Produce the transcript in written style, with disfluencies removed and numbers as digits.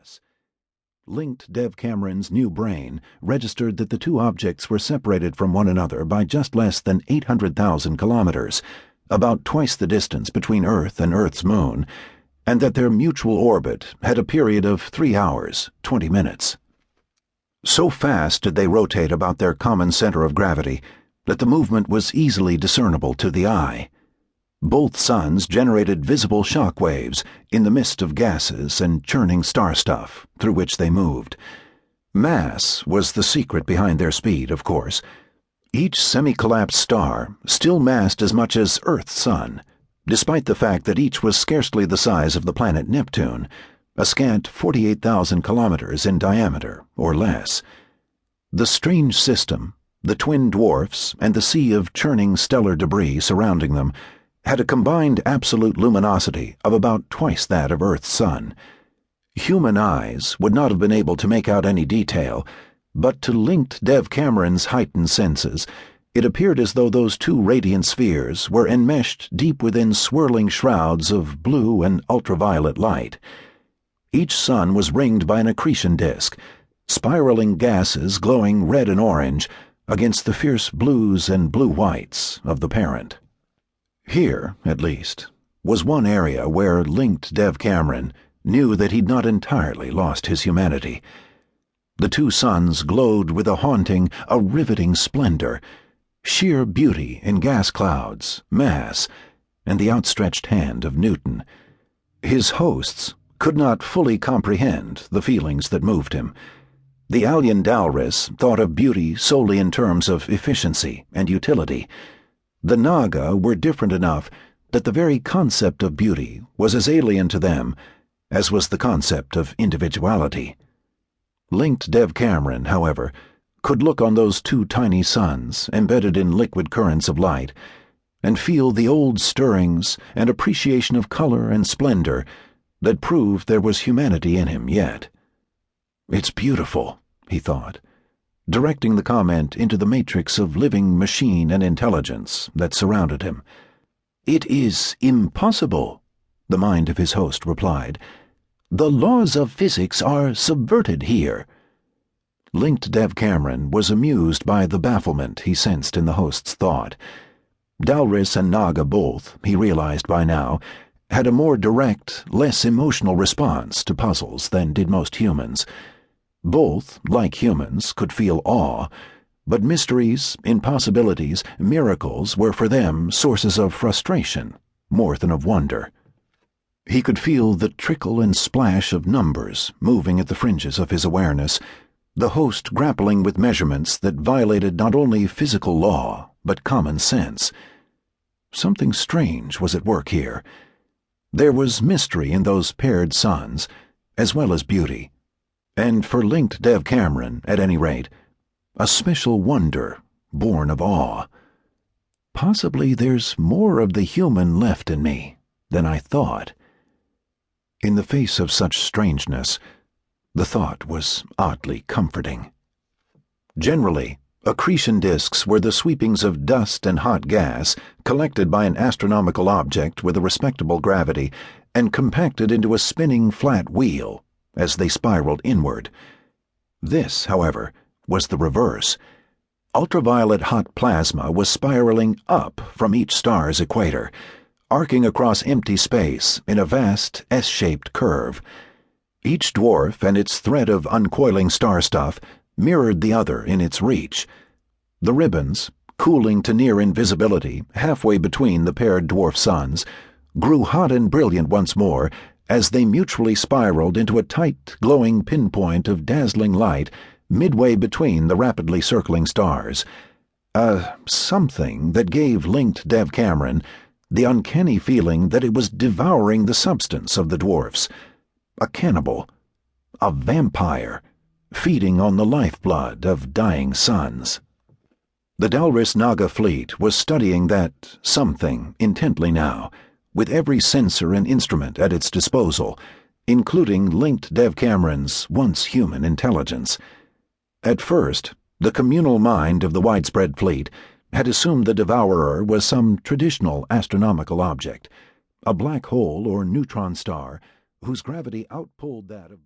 mass. Linked Dev Cameron's new brain registered that the two objects were separated from one another by just less than 800,000 kilometers, about twice the distance between Earth and Earth's moon, and that their mutual orbit had a period of 3 hours, 20 minutes. So fast did they rotate about their common center of gravity that the movement was easily discernible to the eye. Both suns generated visible shock waves in the mist of gases and churning star stuff through which they moved. Mass was the secret behind their speed, of course. Each semi-collapsed star still massed as much as Earth's sun, despite the fact that each was scarcely the size of the planet Neptune, a scant 48,000 kilometers in diameter, or less. The strange system, the twin dwarfs, and the sea of churning stellar debris surrounding them had a combined absolute luminosity of about twice that of Earth's sun. Human eyes would not have been able to make out any detail, but to Linked Dev Cameron's heightened senses, it appeared as though those two radiant spheres were enmeshed deep within swirling shrouds of blue and ultraviolet light. Each sun was ringed by an accretion disk, spiraling gases glowing red and orange against the fierce blues and blue-whites of the parent. Here, at least, was one area where Linked Dev Cameron knew that he'd not entirely lost his humanity. The two suns glowed with a haunting, a riveting splendor, sheer beauty in gas clouds, mass, and the outstretched hand of Newton. His hosts could not fully comprehend the feelings that moved him. The alien DalRiss thought of beauty solely in terms of efficiency and utility. The Naga were different enough that the very concept of beauty was as alien to them as was the concept of individuality. Linked Dev Cameron, however, could look on those two tiny suns embedded in liquid currents of light and feel the old stirrings and appreciation of color and splendor that proved there was humanity in him yet. "It's beautiful," he thought, directing the comment into the matrix of living machine and intelligence that surrounded him. "It is impossible," the mind of his host replied. "The laws of physics are subverted here." Linked Dev Cameron was amused by the bafflement he sensed in the host's thought. DalRiss and Naga both, he realized by now, had a more direct, less emotional response to puzzles than did most humans. Both, like humans, could feel awe, but mysteries, impossibilities, miracles were for them sources of frustration, more than of wonder. He could feel the trickle and splash of numbers moving at the fringes of his awareness, the host grappling with measurements that violated not only physical law, but common sense. Something strange was at work here. There was mystery in those paired suns, as well as beauty. And for Linked Dev Cameron, at any rate, a special wonder born of awe. Possibly there's more of the human left in me than I thought. In the face of such strangeness, the thought was oddly comforting. Generally, accretion disks were the sweepings of dust and hot gas collected by an astronomical object with a respectable gravity and compacted into a spinning flat wheel as they spiraled inward. This, however, was the reverse. Ultraviolet hot plasma was spiraling up from each star's equator, arcing across empty space in a vast S-shaped curve. Each dwarf and its thread of uncoiling star stuff mirrored the other in its reach. The ribbons, cooling to near invisibility halfway between the paired dwarf suns, grew hot and brilliant once more as they mutually spiraled into a tight, glowing pinpoint of dazzling light midway between the rapidly circling stars. Something that gave Linked Dev Cameron the uncanny feeling that it was devouring the substance of the dwarfs. A cannibal, a vampire, feeding on the lifeblood of dying suns. The DalRiss Naga fleet was studying that something intently now, with every sensor and instrument at its disposal, including Linked Dev Cameron's once human intelligence. At first, the communal mind of the widespread fleet had assumed the devourer was some traditional astronomical object, a black hole or neutron star whose gravity outpulled that of